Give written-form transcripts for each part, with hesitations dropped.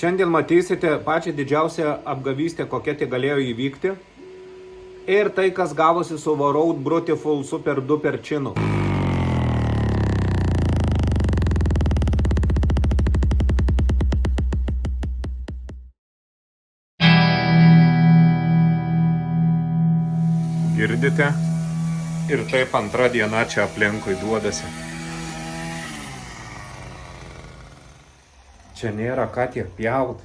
Šiandien matysite pačią didžiausią apgavystę, kokia tik galėjo įvykti. Ir tai, kas gavosi su Road Beautiful Super Duper činu. Girdite? Ir taip antra diena čia aplinkui duodasi. Čia nėra ką tiek pjaut,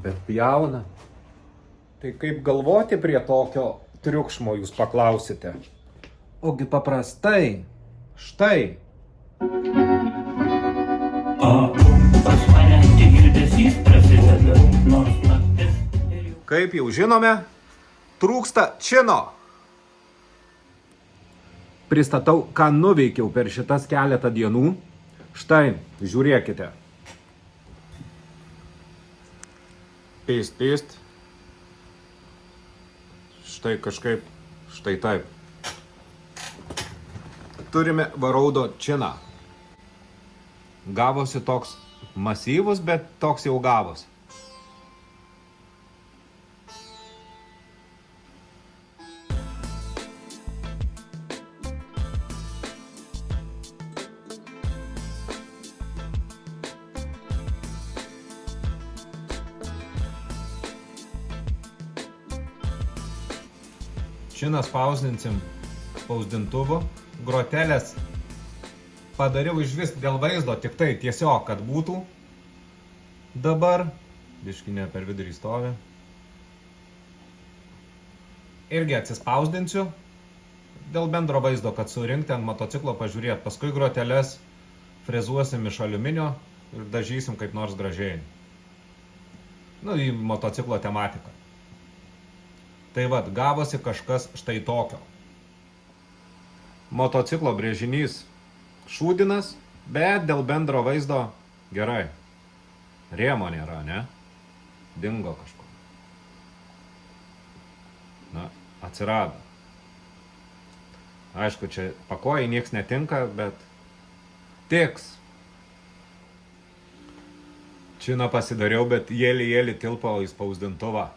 bet pjauna. Tai kaip galvoti prie tokio triukšmo, jūs paklausite? Ogi paprastai, štai. Kaip jau žinome, trūksta čino. Pristatau, ką nuveikiau per šitas keletą dienų. Štai, žiūrėkite. Pist. Štai kažkaip, štai taip. Turime Varaudo činą. Gavosi toks masyvus, bet toks jau gavosi. Činą spausdinsim spausdintuvu. Grotelės padariau iš vis dėl vaizdo, tik tai tiesiog, kad būtų. Dabar, biškinė per vidurį stovi. Irgi atsispausdinsiu. Dėl bendro vaizdo, kad surinkti ant motociklo pažiūrėt. Paskui grotelės frezuosim iš aliuminio ir dažysim kaip nors gražiai. Į motociklo tematiką. Tai vat, gavosi kažkas štai tokio. Motociklo brėžinys šūdinas, bet dėl bendro vaizdo gerai. Rėmo nėra, ne? Dingo kažko. Atsirado. Aišku, čia pakojai nieks netinka, bet tiks. Činą pasidariau, bet jėlį tilpo į spausdintuvą.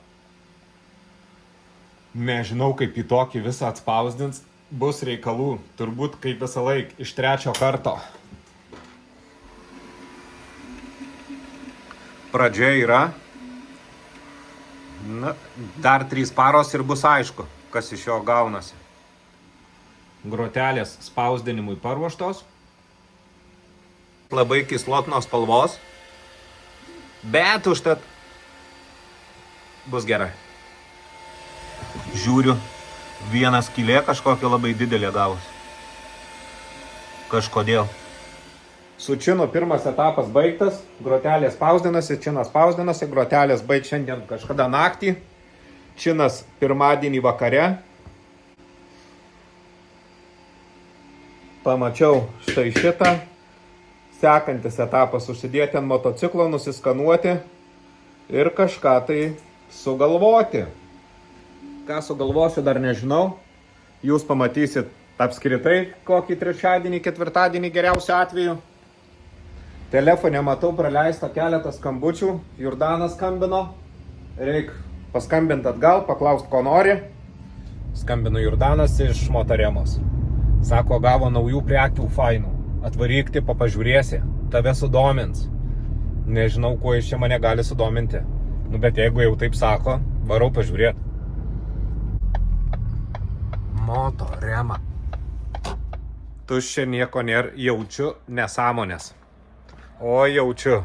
Nežinau, kaip į tokį visą atspausdins, bus reikalų, turbūt kaip visą laik, iš 3 karto. Pradžia yra. Dar 3 paros ir bus aišku, kas iš jo gaunasi. Grotelės spausdinimui paruoštos. Labai kislotnos spalvos. Bet užtat bus gerai. Žiūriu, viena skylė kažkokia labai didelė gavosi. Kažkodėl. Su činu pirmas etapas baigtas. Grotelė spausdinasi, činas spausdinasi. Grotelės baig šiandien kažkada naktį. Činas pirmadienį vakare. Pamačiau štai šitą. Sekantis etapas užsidėti ant motociklo, nusiskanuoti ir kažką tai sugalvoti. Ką sugalvosiu, dar nežinau. Jūs pamatysit apskritai kokį trečiadienį, ketvirtadienį geriausiu atveju. Telefone matau praleista keletą skambučių. Jordanas skambino. Reik paskambinti atgal, paklaust, ko nori. Skambino Jordanas iš Motoremos. Sako, gavo naujų prekių fainų. Atvaryk, tipo, pažiūrėsi. Tave sudomins. Nežinau, kuo iš čia mane gali sudominti. Bet jeigu jau taip sako, varau pažiūrėti. Motorema. Tuščia nieko nėra, jaučiu nesąmonės. O jaučiu.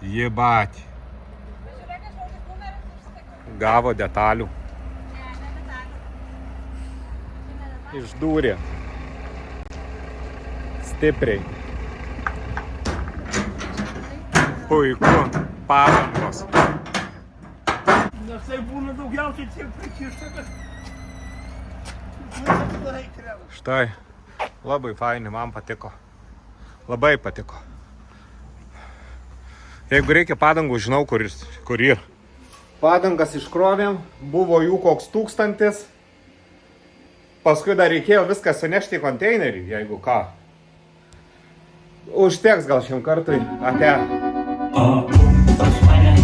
Jebati. Gavo detalių. Išdūrė. Stipriai. Puiku. Padangos. Tai būna daugiausiai tiek prikišta, kad štai, labai faini, man patiko. Labai patiko. Jeigu reikia padangų, žinau, kur yra. Padangas iškrovėm, buvo jų koks 1000. Paskui dar reikėjo viską sunešti į konteinerį, jeigu ką. Užteks gal šiam kartui. Ate. O pas mane